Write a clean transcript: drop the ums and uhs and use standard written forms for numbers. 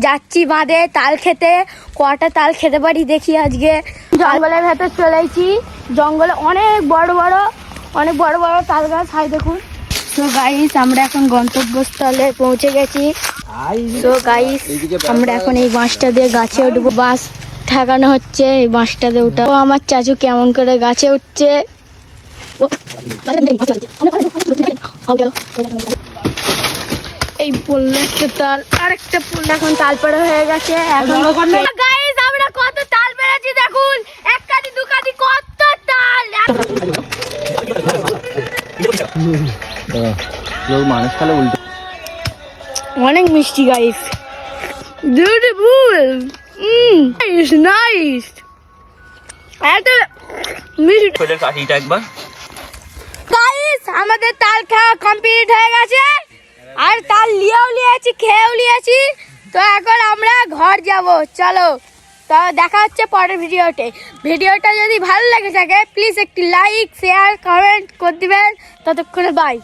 যাচ্ছি বাঁধে তাল খেতে। কটা তাল খেতে পারি দেখি আজকে। জঙ্গলের ভেতর চলেছি। জঙ্গলে অনেক বড় বড় তাল গাছ। হাই দেখুন। তো গাইস আমরা এখন গন্তব্যস্থলে পৌঁছে গেছি। তো গাইস আমরা এখন এই বাঁশটা দিয়ে গাছে উঠবো। বাঁশ ঠেকানো হচ্ছে, এই বাঁশটা দিয়ে উঠা। আমার চাচু কেমন করে গাছে উঠছে। এই পড়লো একটা তাল, আরেকটা পড়লো। এখন তাল পড়া হয়ে গেছে। গাইস আমরা কত তাল পেরেছি দেখুন। এক কাঠি দু কাঠি কত তাল। মানুষ খালে উল্টো অনেক মিষ্টি গাইস, বিউটিফুল। Nice nice. এত মিষ্টি। কাঠিটা একবার গাইস আমাদের তাল খাওয়া কমপ্লিট হয়ে গেছে। আর তাল লিয়েও লিয়েছি, খেয়েও লিয়েছি। তো এখন আমরা ঘর যাব। চলো তো দেখা হচ্ছে পরের ভিডিওটা যদি ভালো লেগে থাকে প্লিজ একটি লাইক শেয়ার কমেন্ট করে দিবেন। ততক্ষণে বাই।